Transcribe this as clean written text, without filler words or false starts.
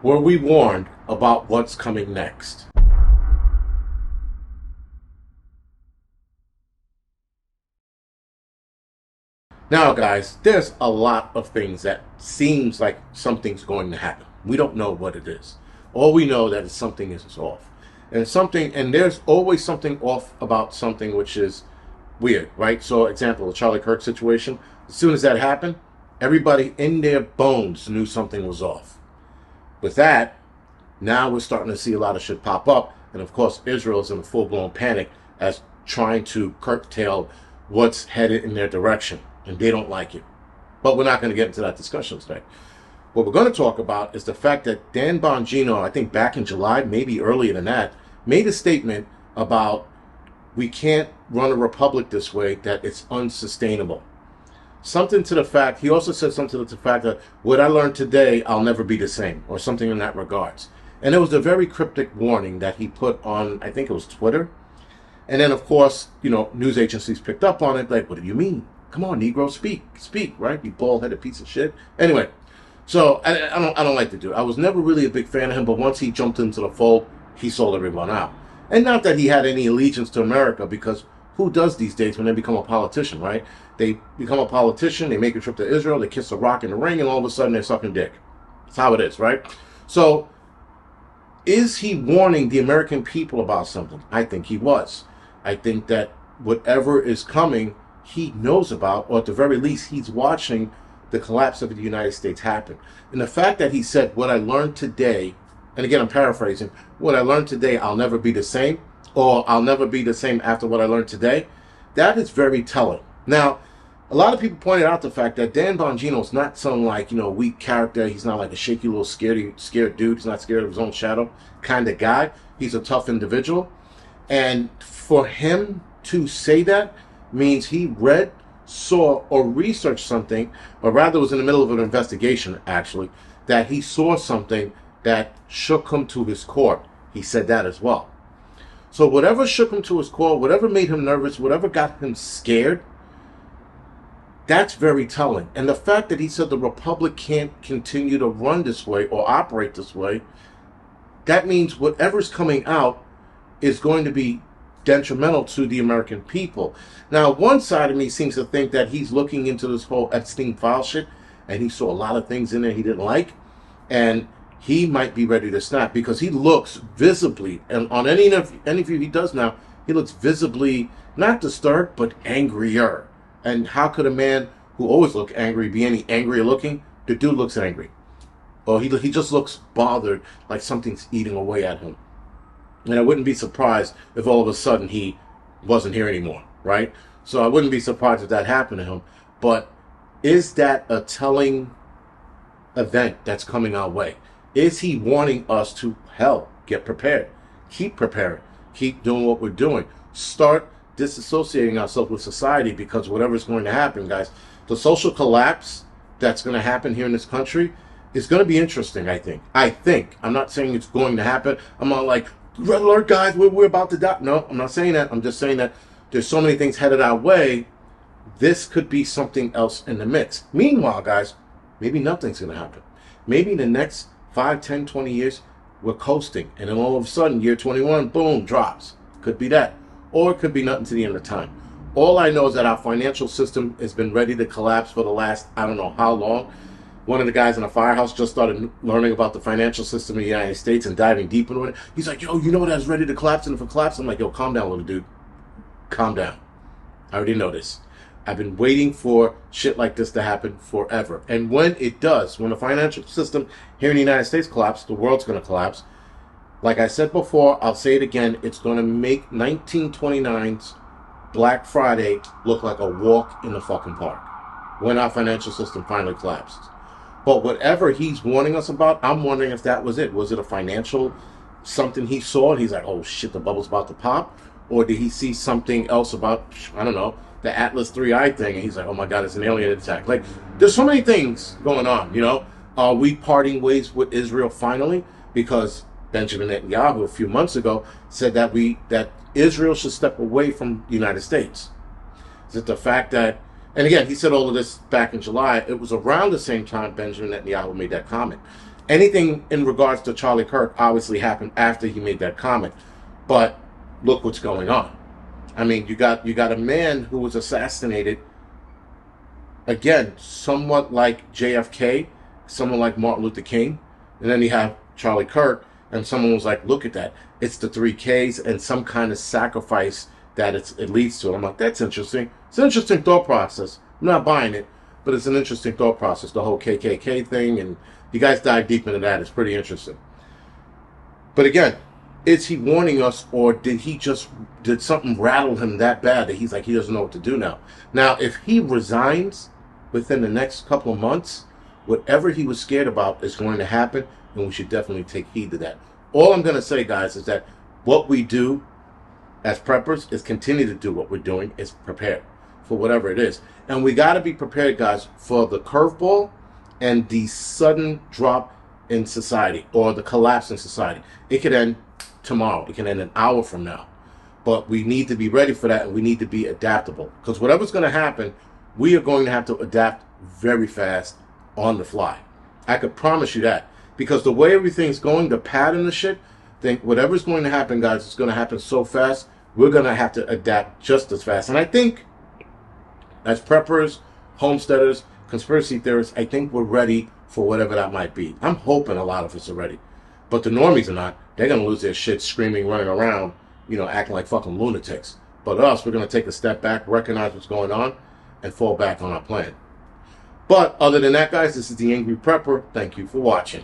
Were we warned about what's coming next? Now, guys, there's a lot of things that seems like something's going to happen. We don't know what it is. All we know that is something is off. And there's always something off about something which is weird, right? So, example, the Charlie Kirk situation. As soon as that happened, everybody in their bones knew something was off. With that, now we're starting to see a lot of shit pop up. And of course, Israel's in a full-blown panic as trying to curtail what's headed in their direction. And they don't like it. But we're not going to get into that discussion today. What we're going to talk about is the fact that Dan Bongino, I think back in July, maybe earlier than that, made a statement about we can't run a republic this way, that it's unsustainable. Something to the fact, he also said something to the fact that what I learned today, I'll never be the same, or something in that regards. And it was a very cryptic warning that he put on, I think it was Twitter. And then, of course, news agencies picked up on it, like, what do you mean? Come on, Negro, speak, right? You bald-headed piece of shit. Anyway, so I don't like the dude. I was never really a big fan of him, but once he jumped into the fold, he sold everyone out. And not that he had any allegiance to America, because who does these days when they become a politician, right? They become a politician, they make a trip to Israel, they kiss a rock in the ring, and all of a sudden they're sucking dick. That's how it is, right? So, is he warning the American people about something? I think he was. I think that whatever is coming, he knows about, or at the very least, he's watching the collapse of the United States happen. And the fact that he said, what I learned today, and again, I'm paraphrasing, what I learned today, I'll never be the same, or I'll never be the same after what I learned today, that is very telling. Now, a lot of people pointed out the fact that Dan Bongino is not some weak character. He's not like a shaky little scared dude. He's not scared of his own shadow kind of guy. He's a tough individual. And for him to say that means he read, saw, or researched something, or rather was in the middle of an investigation, actually, that he saw something that shook him to his core. He said that as well. So whatever shook him to his core, whatever made him nervous, whatever got him scared, that's very telling. And the fact that he said the Republic can't continue to run this way or operate this way, that means whatever's coming out is going to be detrimental to the American people. Now, one side of me seems to think that he's looking into this whole Epstein file shit, and he saw a lot of things in there he didn't like, and he might be ready to snap, because he looks visibly, and on any interview he does now, he looks visibly not disturbed, but angrier. And how could a man who always looked angry be any angrier looking? The dude looks angry. Or he just looks bothered, like something's eating away at him. And I wouldn't be surprised if all of a sudden he wasn't here anymore, right? So I wouldn't be surprised if that happened to him. But is that a telling event that's coming our way? Is he warning us to, hell, get prepared? Keep preparing. Keep doing what we're doing. Start disassociating ourselves with society, because whatever's going to happen, guys, the social collapse that's going to happen here in this country is going to be interesting, I think. I'm not saying it's going to happen. I'm not like, red alert, guys, we're about to die. No, I'm not saying that. I'm just saying that there's so many things headed our way. This could be something else in the mix. Meanwhile, guys, maybe nothing's going to happen. Maybe in the next 5, 10, 20 years, we're coasting. And then all of a sudden, year 21, boom, drops. Could be that. Or it could be nothing to the end of time. All I know is that our financial system has been ready to collapse for the last, I don't know how long. One of the guys in the firehouse just started learning about the financial system in the United States and diving deep into it. He's like, yo, you know that's ready to collapse? And if it collapses, I'm like, yo, calm down, little dude. Calm down. I already know this. I've been waiting for shit like this to happen forever. And when it does, when the financial system here in the United States collapses, the world's going to collapse. Like I said before, I'll say it again, it's going to make 1929's Black Friday look like a walk in the fucking park when our financial system finally collapses. But whatever he's warning us about, I'm wondering if that was it. Was it a financial something he saw and he's like, oh shit, the bubble's about to pop? Or did he see something else about, I don't know, the Atlas 3i thing, and he's like, oh my god, it's an alien attack? Like, there's so many things going on, Are we parting ways with Israel finally? Because Benjamin Netanyahu a few months ago said that Israel should step away from the United States. Is it the fact that, and again, he said all of this back in July, it was around the same time Benjamin Netanyahu made that comment. Anything in regards to Charlie Kirk obviously happened after he made that comment. But look what's going on. I mean, you got a man who was assassinated, again, somewhat like JFK, someone like Martin Luther King, and then you have Charlie Kirk, and someone was like, look at that. It's the 3Ks and some kind of sacrifice that it leads to. I'm like, that's interesting. It's an interesting thought process. I'm not buying it, but it's an interesting thought process, the whole KKK thing, and you guys dive deep into that. It's pretty interesting. But again, is he warning us, or did something rattle him that bad that he's like, he doesn't know what to do now? Now, if he resigns within the next couple of months, whatever he was scared about is going to happen, and we should definitely take heed to that. All I'm going to say, guys, is that what we do as preppers is continue to do what we're doing, is prepare for whatever it is. And we got to be prepared, guys, for the curveball and the sudden drop in society, or the collapse in society. It could end tomorrow. It can end an hour from now. But we need to be ready for that, and we need to be adaptable. Because whatever's going to happen, we are going to have to adapt very fast on the fly. I could promise you that. Because the way everything's going, the pattern of shit, think whatever's going to happen, guys, it's going to happen so fast, we're going to have to adapt just as fast. And I think, as preppers, homesteaders, conspiracy theorists, I think we're ready for whatever that might be. I'm hoping a lot of us are ready. But the normies are not. They're going to lose their shit screaming, running around, acting like fucking lunatics. But us, we're going to take a step back, recognize what's going on, and fall back on our plan. But other than that, guys, this is the Angry Prepper. Thank you for watching.